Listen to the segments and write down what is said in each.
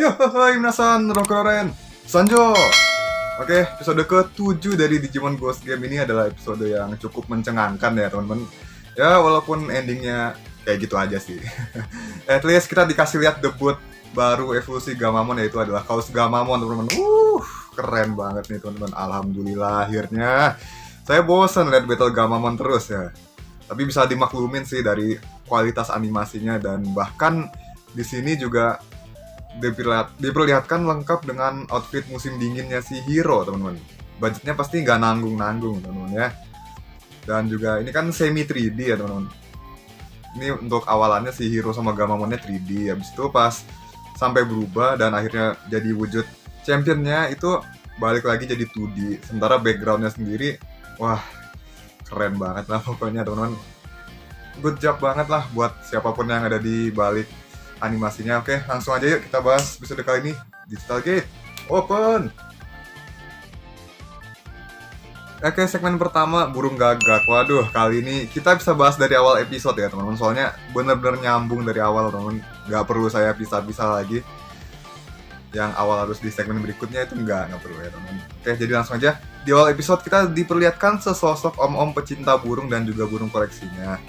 Yo, hai minasan, Rokuroren, Sanjo. Oke, episode ke-7 dari Digimon Ghost Game ini adalah episode yang cukup mencengangkan ya teman-teman. Ya, walaupun endingnya kayak gitu aja sih. At least kita dikasih lihat debut baru evolusi Gamamon, yaitu adalah Kaos Gamamon, teman-teman. Keren banget nih teman-teman. Alhamdulillah akhirnya. Saya bosan lihat battle Gamamon terus ya. Tapi bisa dimaklumin sih dari kualitas animasinya, dan bahkan di sini juga diperlihatkan lengkap dengan outfit musim dinginnya si Hiro, teman-teman. Budgetnya pasti nggak nanggung-nanggung, teman-teman ya. Dan juga ini kan semi 3D ya, teman-teman. Ini untuk awalannya si Hiro sama Gamamonnya 3D, habis itu pas sampai berubah dan akhirnya jadi wujud championnya itu balik lagi jadi 2D. Sementara backgroundnya sendiri, wah keren banget lah pokoknya, teman-teman. Good job banget lah buat siapapun yang ada di balik animasinya. Oke, langsung aja yuk kita bahas episode kali ini. Digital Gate open. Oke, segmen pertama burung gagak. Waduh, kali ini kita bisa bahas dari awal episode ya teman-teman. Soalnya bener-bener nyambung dari awal, teman-teman. Gak perlu saya pisah-pisah lagi. Yang awal harus di segmen berikutnya itu nggak perlu ya teman-teman. Oke, jadi langsung aja. Di awal episode kita diperlihatkan sesosok om-om pecinta burung dan juga burung koleksinya.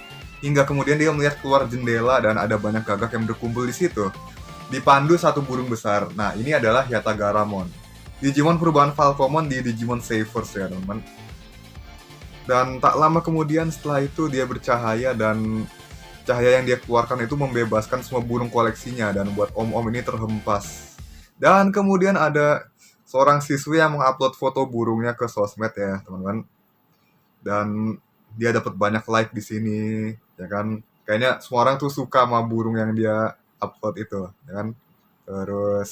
Hingga kemudian dia melihat keluar jendela dan ada banyak gagak yang berkumpul di situ. Dipandu satu burung besar. Nah, ini adalah Yatagaramon, Digimon perubahan Falcomon di Digimon Savers ya, teman-teman. Dan tak lama kemudian setelah itu dia bercahaya, dan cahaya yang dia keluarkan itu membebaskan semua burung koleksinya dan buat om-om ini terhempas. Dan kemudian ada seorang siswi yang mengupload foto burungnya ke sosmed ya, teman-teman. Dan dia dapat banyak like di sini, ya kan? Kayaknya semua orang tuh suka sama burung yang dia upload itu, ya kan? Terus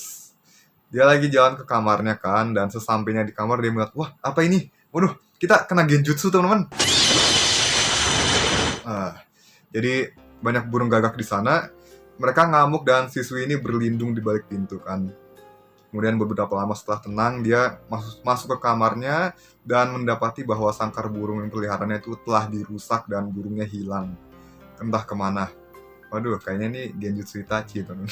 dia lagi jalan ke kamarnya kan, dan sesampainya di kamar dia melihat, wah apa ini? Waduh, kita kena genjutsu teman-teman. Jadi banyak burung gagak di sana. Mereka ngamuk dan siswi ini berlindung di balik pintu kan. Kemudian beberapa lama setelah tenang, dia masuk ke kamarnya dan mendapati bahwa sangkar burung yang peliharaannya itu telah dirusak dan burungnya hilang. Entah kemana. Waduh, kayaknya ini Genjutsu Itachi, teman.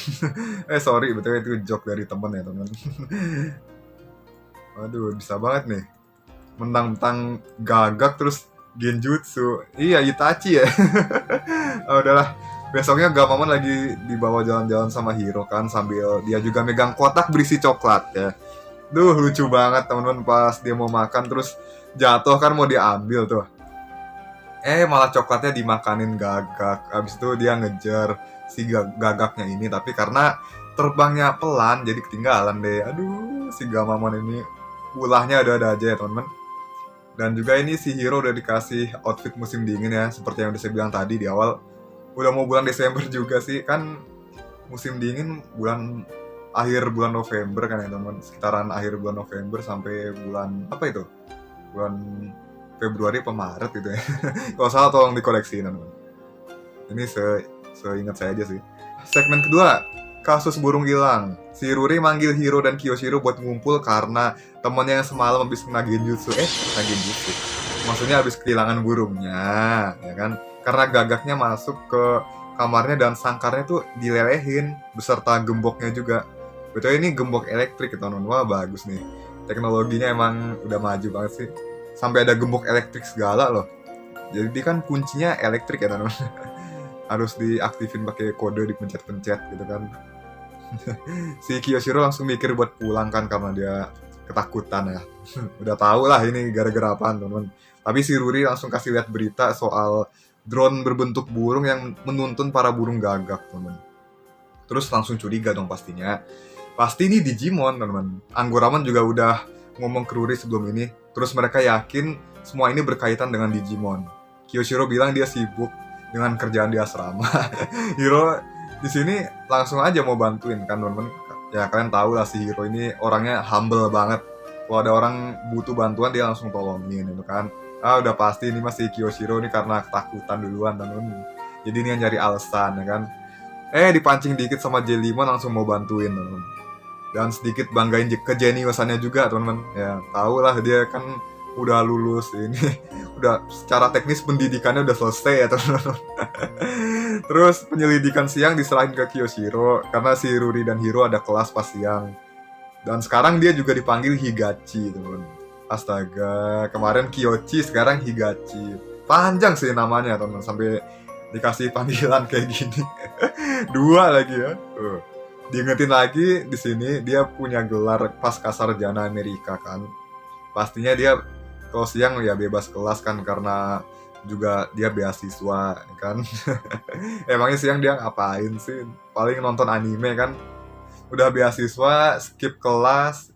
Sorry, betul itu joke dari temen ya, teman. Waduh, bisa banget nih. Mentang-mentang gagak terus Genjutsu. Iya, Itachi ya. Udahlah. Besoknya Gamamon lagi dibawa jalan-jalan sama Hiro kan, sambil dia juga megang kotak berisi coklat ya. Duh, lucu banget teman-teman, pas dia mau makan terus jatuh kan, mau diambil tuh. Malah coklatnya dimakanin gagak. Abis itu dia ngejar si gagaknya ini, tapi karena terbangnya pelan jadi ketinggalan deh. Aduh, si Gamamon ini ulahnya ada-ada aja ya teman-teman. Dan juga ini si Hiro udah dikasih outfit musim dingin ya, seperti yang udah saya bilang tadi di awal. Udah mau bulan Desember juga sih, kan musim dingin akhir bulan November kan ya teman, sekitaran akhir bulan November sampai bulan apa itu, bulan Februari apa Maret gitu ya. Kalau salah tolong dikoreksi teman. Ini seingat saya aja sih. Segmen kedua, kasus burung hilang. Si Ruri manggil Hiro dan Kiyoshiro buat ngumpul karena temannya yang semalam habis kena genjutsu. Kena genjutsu, maksudnya habis kehilangan burungnya ya kan. Karena gagaknya masuk ke kamarnya dan sangkarnya tuh dilelehin beserta gemboknya juga. Betul, ini gembok elektrik teman-teman. Wah, bagus nih. Teknologinya emang udah maju banget sih. Sampai ada gembok elektrik segala loh. Jadi kan kuncinya elektrik ya teman-teman. Harus diaktifin pakai kode, dipencet-pencet gitu kan. Si Kiyoshiro langsung mikir buat pulang kan karena dia ketakutan ya. Udah tahu lah ini gara-gara apaan teman-teman. Tapi si Ruri langsung kasih lihat berita soal drone berbentuk burung yang menuntun para burung gagak, teman. Terus langsung curiga dong pastinya. Pasti ini Digimon, teman. Anggoramon juga udah ngomong ke Ruri sebelum ini. Terus mereka yakin semua ini berkaitan dengan Digimon. Kiyoshiro bilang dia sibuk dengan kerjaan di asrama. Hiro di sini langsung aja mau bantuin kan, teman. Ya kalian tahu lah si Hiro ini orangnya humble banget. Kalau ada orang butuh bantuan dia langsung tolongin gitu kan. Udah pasti ini masih Kiyoshiro nih karena ketakutan duluan teman-teman. Jadi ini yang nyari alasan ya kan. Dipancing dikit sama Jellyman langsung mau bantuin teman-teman. Dan sedikit banggain kejeniusannya juga teman-teman. Ya tahu lah dia kan udah lulus ini. Udah secara teknis pendidikannya udah selesai ya teman-teman. Terus penyelidikan siang diserahin ke Kiyoshiro karena si Ruri dan Hiro ada kelas pas siang. Dan sekarang dia juga dipanggil Higachi, teman. Astaga, kemarin Kyochi, sekarang Higachi. Panjang sih namanya, teman, sampai dikasih panggilan kayak gini. Dua lagi ya. Diingetin lagi di sini dia punya gelar Pascasarjana Amerika kan. Pastinya dia kalau siang ya bebas kelas kan karena juga dia beasiswa kan. Emangnya siang dia ngapain sih? Paling nonton anime kan. Udah beasiswa, skip kelas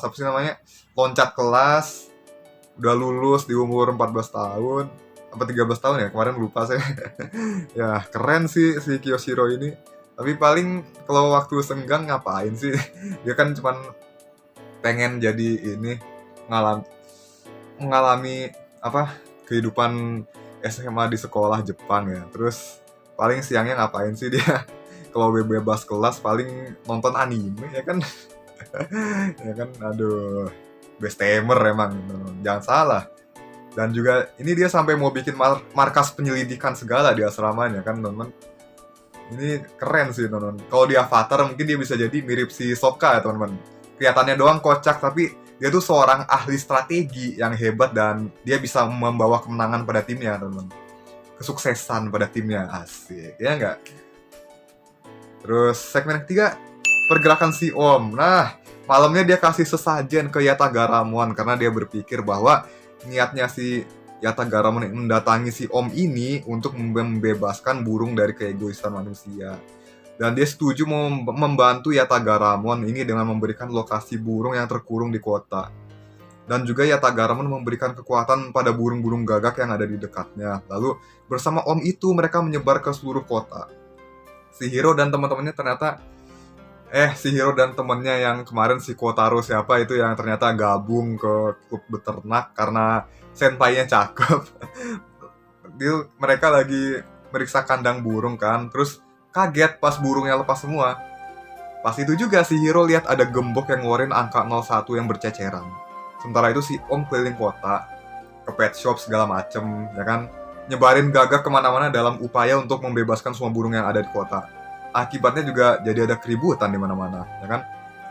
apa sih namanya? Loncat kelas. Udah lulus di umur 14 tahun. Apa 13 tahun ya? Kemarin lupa saya. Ya, keren sih si Kiyoshiro ini. Tapi paling kalau waktu senggang ngapain sih? Dia kan cuman pengen jadi ini mengalami apa kehidupan SMA di sekolah Jepang ya. Terus paling siangnya ngapain sih dia? Kalau bebas kelas paling nonton anime ya kan. Ya kan, aduh, bestemer emang, jangan salah. Dan juga ini dia sampai mau bikin markas penyelidikan segala di asramanya kan, teman-teman. Ini keren sih, teman-teman. Kalau di Avatar mungkin dia bisa jadi mirip si Sokka ya, teman-teman. Kelihatannya doang kocak, tapi dia tuh seorang ahli strategi yang hebat dan dia bisa membawa kemenangan pada timnya, teman-teman. Kesuksesan pada timnya, asik. Ya nggak? Terus segmen ketiga, pergerakan si Om. Nah, malamnya dia kasih sesajen ke Yatagaramon karena dia berpikir bahwa niatnya si Yatagaramon mendatangi si Om ini untuk membebaskan burung dari keegoisan manusia. Dan dia setuju membantu Yatagaramon ini dengan memberikan lokasi burung yang terkurung di kota. Dan juga Yatagaramon memberikan kekuatan pada burung-burung gagak yang ada di dekatnya. Lalu bersama Om itu mereka menyebar ke seluruh kota. Si Hiro dan teman-temannya ternyata si Hiro dan temennya yang kemarin si Kotaro siapa itu yang ternyata gabung ke klub beternak karena senpainya cakep. Mereka lagi meriksa kandang burung kan, terus kaget pas burungnya lepas semua. Pas itu juga si Hiro lihat ada gembok yang ngeluarin angka 01 yang berceceran. Sementara itu si Om keliling kota, ke pet shop segala macem, ya kan, nyebarin gagak kemana-mana dalam upaya untuk membebaskan semua burung yang ada di kota. Akibatnya juga jadi ada keributan di mana-mana, ya kan?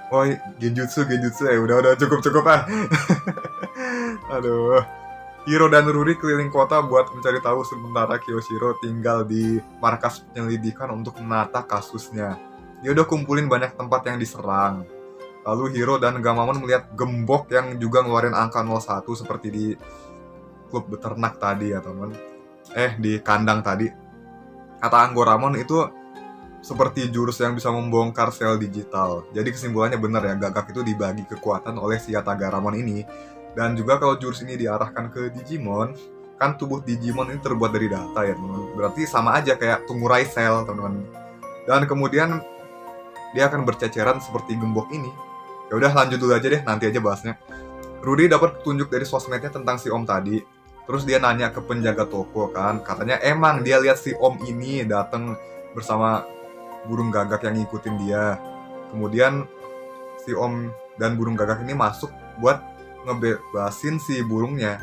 Oh, genjutsu, udah cukup ah. Aduh. Hiro dan Ruri keliling kota buat mencari tahu sementara Kiyoshiro tinggal di markas penyelidikan untuk menata kasusnya. Dia udah kumpulin banyak tempat yang diserang. Lalu Hiro dan Gamamon melihat gembok yang juga ngeluarin angka 01 seperti di klub beternak tadi ya teman. Di kandang tadi. Kata Anggoramon itu seperti jurus yang bisa membongkar sel digital. Jadi kesimpulannya benar ya, gagak itu dibagi kekuatan oleh si Yatagaramon ini. Dan juga kalau jurus ini diarahkan ke Digimon, kan tubuh Digimon ini terbuat dari data ya teman-teman. Berarti sama aja kayak pengurai sel teman-teman. Dan kemudian dia akan berceceran seperti gembok ini. Ya udah lanjut dulu aja deh, nanti aja bahasnya. Ruri dapat petunjuk dari sosmednya tentang si Om tadi. Terus dia nanya ke penjaga toko kan, katanya emang dia lihat si Om ini datang bersama burung gagak yang ngikutin dia. Kemudian si Om dan burung gagak ini masuk buat ngebebasin si burungnya.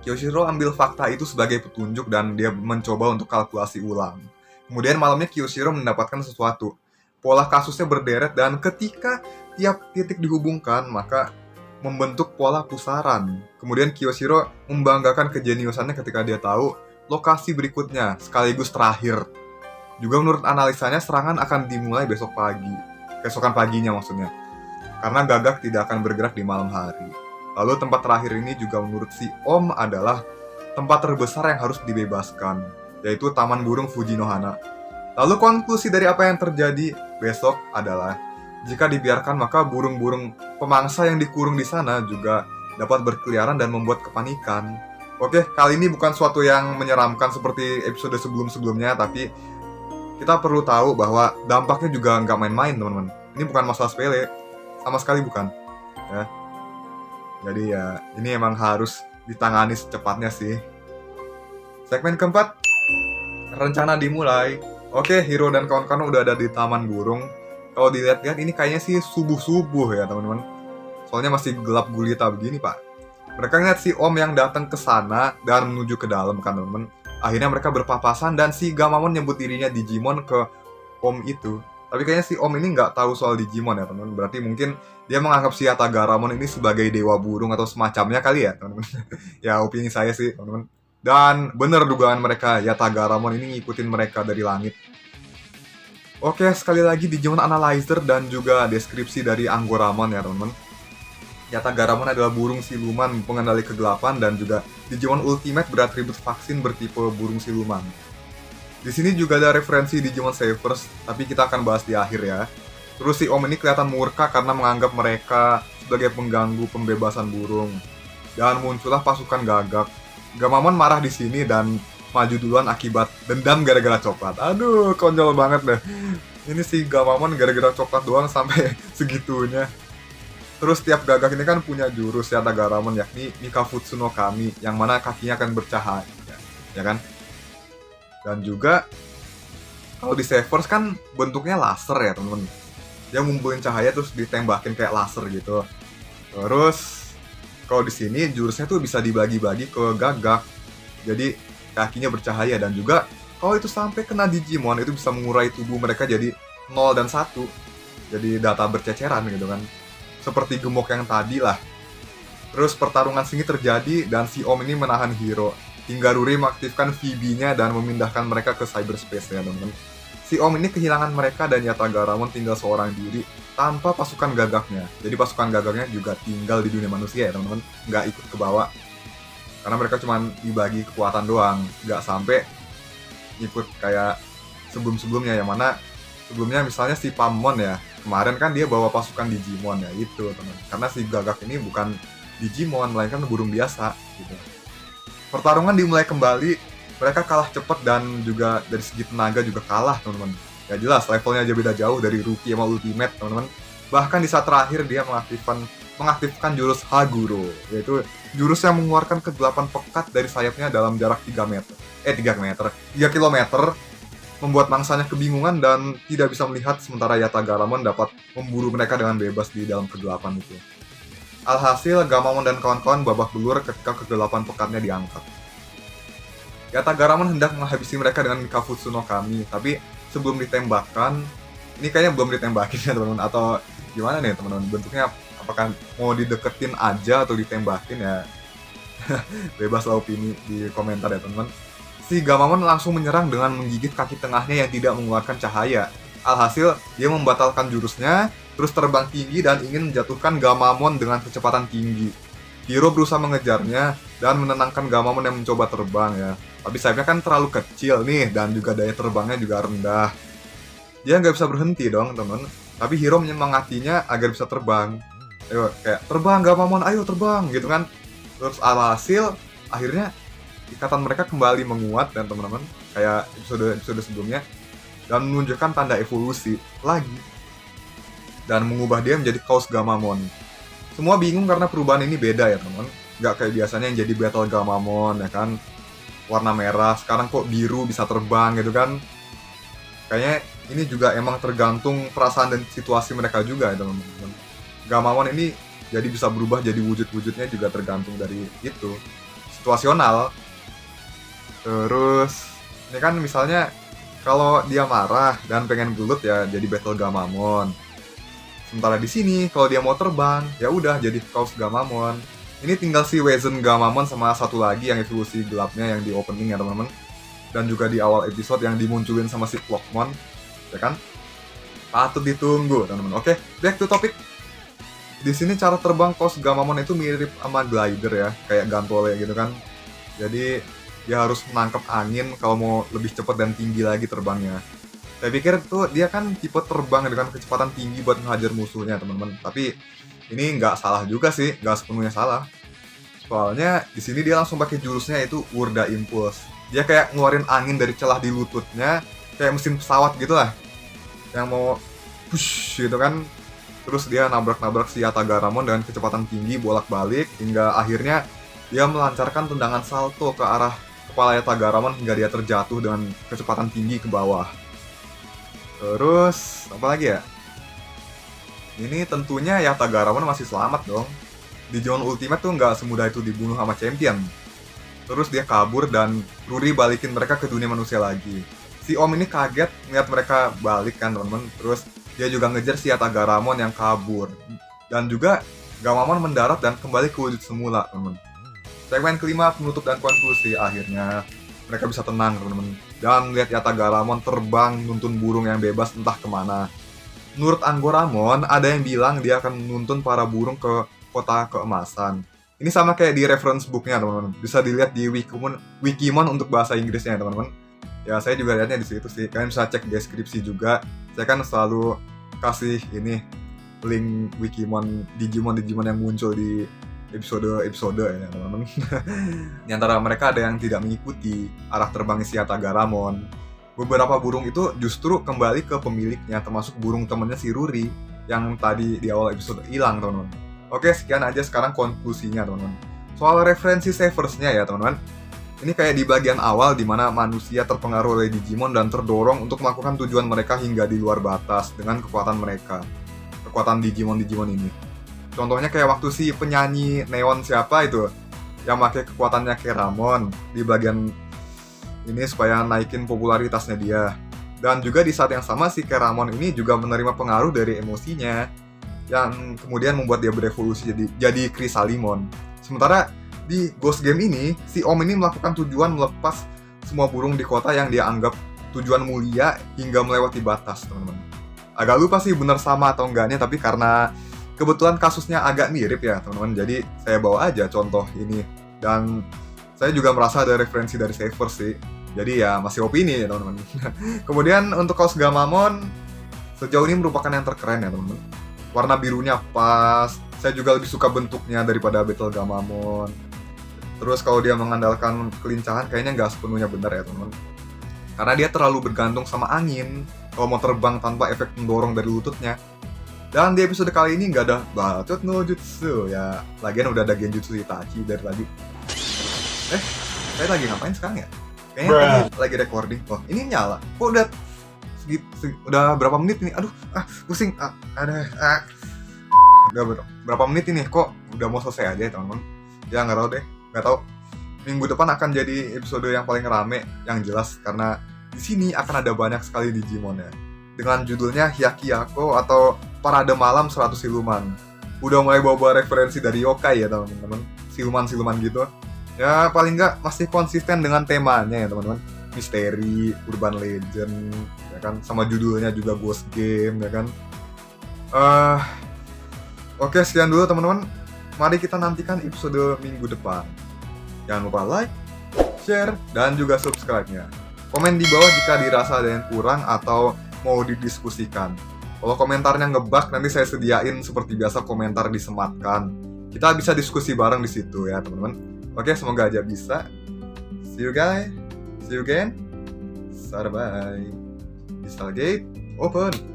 Kiyoshiro ambil fakta itu sebagai petunjuk dan dia mencoba untuk kalkulasi ulang. Kemudian malamnya Kiyoshiro mendapatkan sesuatu. Pola kasusnya berderet dan ketika tiap titik dihubungkan maka membentuk pola pusaran. Kemudian Kiyoshiro membanggakan kejeniusannya ketika dia tahu lokasi berikutnya sekaligus terakhir. Juga menurut analisanya serangan akan dimulai keesokan paginya maksudnya. Karena gagak tidak akan bergerak di malam hari. Lalu tempat terakhir ini juga menurut si Om adalah tempat terbesar yang harus dibebaskan, yaitu Taman Burung Fujinohana. Lalu konklusi dari apa yang terjadi besok adalah, jika dibiarkan maka burung-burung pemangsa yang dikurung di sana juga dapat berkeliaran dan membuat kepanikan. Oke, kali ini bukan suatu yang menyeramkan seperti episode sebelum-sebelumnya, tapi kita perlu tahu bahwa dampaknya juga nggak main-main teman-teman. Ini bukan masalah sepele. Sama sekali bukan ya. Jadi ya ini emang harus ditangani secepatnya sih. Segmen keempat, rencana dimulai. Oke, Hiro dan kawan-kawan udah ada di Taman Burung. Kalau dilihat-lihat ini kayaknya sih subuh-subuh ya teman-teman. Soalnya masih gelap gulita begini pak. Mereka ngeliat si Om yang datang ke sana dan menuju ke dalam kan teman-teman. Akhirnya mereka berpapasan dan si Gamamon nyebut dirinya Digimon ke Om itu. Tapi kayaknya si Om ini nggak tahu soal Digimon ya teman-teman. Berarti mungkin dia menganggap si Yatagaramon ini sebagai dewa burung atau semacamnya kali ya teman-teman. Ya opini saya sih teman-teman. Dan bener dugaan mereka, Yatagaramon ini ngikutin mereka dari langit. Oke, sekali lagi Digimon Analyzer dan juga deskripsi dari Anggoramon ya teman-teman. Yatagaramon adalah burung siluman pengendali kegelapan dan juga Digimon Ultimate beratribut vaksin bertipe burung siluman. Di sini juga ada referensi Digimon Savers, tapi kita akan bahas di akhir ya. Terus si Om ini kelihatan murka karena menganggap mereka sebagai pengganggu pembebasan burung. Dan muncullah pasukan gagak. Gamamon marah di sini dan maju duluan akibat dendam gara-gara coklat. Aduh, konyol banget deh. Ini si Gamamon gara-gara coklat doang sampai segitunya. Terus tiap gagak ini kan punya jurus Yatagaramon, yakni Mikafutsu no Kami, yang mana kakinya akan bercahaya, ya kan? Dan juga kalau di Savers kan bentuknya laser ya temen-temen. Dia ngumpulin cahaya terus ditembakin kayak laser gitu. Terus kalau di sini jurusnya tuh bisa dibagi-bagi ke gagak. Jadi kakinya bercahaya dan juga kalau itu sampai kena Digimon itu bisa mengurai tubuh mereka jadi 0 dan 1. Jadi data berceceran gitu kan. Seperti gemuk yang tadi lah. Terus pertarungan sini terjadi dan si Om ini menahan Hiro. Hingga Ruri mengaktifkan VB-nya dan memindahkan mereka ke cyberspace ya teman-teman. Si Om ini kehilangan mereka dan Yatagaramon tinggal seorang diri tanpa pasukan gagaknya. Jadi pasukan gagaknya juga tinggal di dunia manusia ya teman-teman. Nggak ikut ke bawah. Karena mereka cuma dibagi kekuatan doang. Nggak sampai ikut kayak sebelum-sebelumnya yang mana sebelumnya misalnya si Pammon ya. Kemarin kan dia bawa pasukan Digimon ya itu teman. Karena si gagak ini bukan Digimon melainkan burung biasa gitu. Pertarungan dimulai kembali, mereka kalah cepat dan juga dari segi tenaga juga kalah teman-teman. Ya jelas levelnya aja beda jauh dari Rookie sama Ultimate teman-teman. Bahkan di saat terakhir dia mengaktifkan jurus Haguro, yaitu jurus yang mengeluarkan kegelapan pekat dari sayapnya dalam jarak 3 kilometer, membuat mangsanya kebingungan dan tidak bisa melihat sementara Yatagaramon dapat memburu mereka dengan bebas di dalam kegelapan itu. Alhasil, Gamamon dan kawan-kawan babak belur ketika kegelapan pekatnya diangkat. Yatagaramon hendak menghabisi mereka dengan Mikafutsu no Kami, tapi sebelum ditembakkan, ini kayaknya belum ditembakin ya teman-teman, atau gimana nih teman-teman, bentuknya apakah mau dideketin aja atau ditembakin ya, bebas lah opini di komentar ya teman-teman. Si Gamamon langsung menyerang dengan menggigit kaki tengahnya yang tidak mengeluarkan cahaya. Alhasil, dia membatalkan jurusnya, terus terbang tinggi dan ingin menjatuhkan Gamamon dengan kecepatan tinggi. Hiro berusaha mengejarnya dan menenangkan Gamamon yang mencoba terbang ya. Tapi sayapnya kan terlalu kecil nih dan juga daya terbangnya juga rendah. Dia nggak bisa berhenti dong teman. Tapi Hiro menyemangatinya agar bisa terbang. Ayo kayak terbang Gamamon, ayo terbang gitu kan. Terus alhasil akhirnya ikatan mereka kembali menguat dan teman-teman kayak episode sebelumnya dan menunjukkan tanda evolusi lagi dan mengubah dia menjadi Kaos Gamamon. Semua bingung karena perubahan ini beda ya teman-teman. Nggak kayak biasanya yang jadi Battle Gamamon ya kan, warna merah, sekarang kok biru bisa terbang gitu kan. Kayaknya ini juga emang tergantung perasaan dan situasi mereka juga ya teman-teman. Gamamon ini jadi bisa berubah jadi wujud-wujudnya juga tergantung dari itu, situasional. Terus ini kan misalnya kalau dia marah dan pengen gelut ya jadi Battle Gamamon. Sementara di sini kalau dia mau terbang ya udah jadi Kaos Gamamon. Ini tinggal si Wezen Gamamon sama satu lagi yang evolusi gelapnya yang di opening ya teman-teman. Dan juga di awal episode yang dimunculin sama si Clockmon, ya kan? Patut ditunggu teman-teman. Oke, back to topic. Di sini cara terbang Kaos Gamamon itu mirip sama glider ya, kayak gantole gitu kan. Jadi dia harus menangkap angin kalau mau lebih cepat dan tinggi lagi terbangnya. Saya pikir tuh dia kan tipe terbang dengan kecepatan tinggi buat menghajar musuhnya teman-teman. Tapi ini nggak salah juga sih, nggak sepenuhnya salah. Soalnya di sini dia langsung pakai jurusnya itu Urda Impulse. Dia kayak ngeluarin angin dari celah di lututnya, kayak mesin pesawat gitu lah. Yang mau push gitu kan. Terus dia nabrak-nabrak si Yatagaramon dengan kecepatan tinggi bolak-balik hingga akhirnya dia melancarkan tendangan salto ke arah kepala Yatagaramon hingga dia terjatuh dengan kecepatan tinggi ke bawah. Terus apa lagi ya? Ini tentunya Yatagaramon masih selamat dong. Digimon Ultimate tuh nggak semudah itu dibunuh sama champion. Terus dia kabur dan Ruri balikin mereka ke dunia manusia lagi. Si Om ini kaget ngeliat mereka balik kan teman-teman. Terus dia juga ngejar si Yatagaramon yang kabur. Dan juga Gamamon mendarat dan kembali ke wujud semula teman-teman. Segmen kelima, penutup dan konklusi. Akhirnya mereka bisa tenang teman-teman. Dan lihat Yatagaramon terbang nuntun burung yang bebas entah kemana. Menurut Anggoramon, ada yang bilang dia akan menuntun para burung ke kota keemasan. Ini sama kayak di reference booknya teman-teman. Bisa dilihat di Wikimon untuk bahasa Inggrisnya teman-teman. Ya saya juga lihatnya di situ sih. Kalian bisa cek deskripsi juga. Saya kan selalu kasih ini link Wikimon Digimon yang muncul di episode ya teman-teman. Di antara mereka ada yang tidak mengikuti arah terbang si Yatagaramon. Beberapa burung itu justru kembali ke pemiliknya, termasuk burung temannya si Ruri yang tadi di awal episode hilang teman-teman. Oke, sekian aja sekarang konklusinya teman-teman. Soal referensi Savers-nya ya teman-teman. Ini kayak di bagian awal di mana manusia terpengaruh oleh Digimon dan terdorong untuk melakukan tujuan mereka hingga di luar batas dengan kekuatan mereka. Kekuatan Digimon ini. Contohnya kayak waktu si penyanyi Neon siapa itu yang pakai kekuatannya Keramon di bagian ini supaya naikin popularitasnya dia. Dan juga di saat yang sama si Keramon ini juga menerima pengaruh dari emosinya yang kemudian membuat dia berevolusi jadi Chrysalimon. Sementara di Ghost Game ini, si Om ini melakukan tujuan melepas semua burung di kota yang dia anggap tujuan mulia hingga melewati batas, teman-teman. Agak lupa sih benar sama atau enggaknya, tapi karena kebetulan kasusnya agak mirip ya, teman-teman. Jadi saya bawa aja contoh ini. Dan saya juga merasa ada referensi dari Savers sih. Jadi ya masih opini ya, teman-teman. Kemudian untuk kaos Gamamon, sejauh ini merupakan yang terkeren ya, teman-teman. Warna birunya pas. Saya juga lebih suka bentuknya daripada Battle Gamamon. Terus kalau dia mengandalkan kelincahan kayaknya nggak sepenuhnya benar ya teman-teman. Karena dia terlalu bergantung sama angin kalau mau terbang tanpa efek mendorong dari lututnya. Dan di episode kali ini nggak ada Bacot no Jutsu ya. Lagian udah ada Genjutsu Itachi dari tadi. Saya lagi ngapain sekarang ya? Kayaknya tadi lagi recording. Oh ini nyala. Kok udah berapa menit ini? Aduh, pusing. Udah berapa menit ini? Kok udah mau selesai aja ya teman-teman? Ya nggak tahu deh. Nggak tahu. Minggu depan akan jadi episode yang paling rame, yang jelas karena di sini akan ada banyak sekali Digimon ya. Dengan judulnya Hyakyako atau Parade Malam 100 Siluman. Udah mulai bawa referensi dari yokai ya teman-teman. Siluman-siluman gitu. Ya paling nggak masih konsisten dengan temanya ya teman-teman. Misteri, urban legend, ya kan, sama judulnya juga Ghost Game, ya kan. Oke, sekian dulu teman-teman. Mari kita nantikan episode minggu depan. Jangan lupa like, share, dan juga subscribe-nya. Komen di bawah jika dirasa ada yang kurang atau mau didiskusikan. Kalau komentarnya ngebug, nanti saya sediain seperti biasa komentar disematkan. Kita bisa diskusi bareng di situ ya teman-teman. Oke, semoga aja bisa. See you guys. See you again. Bye. Crystal Gate open.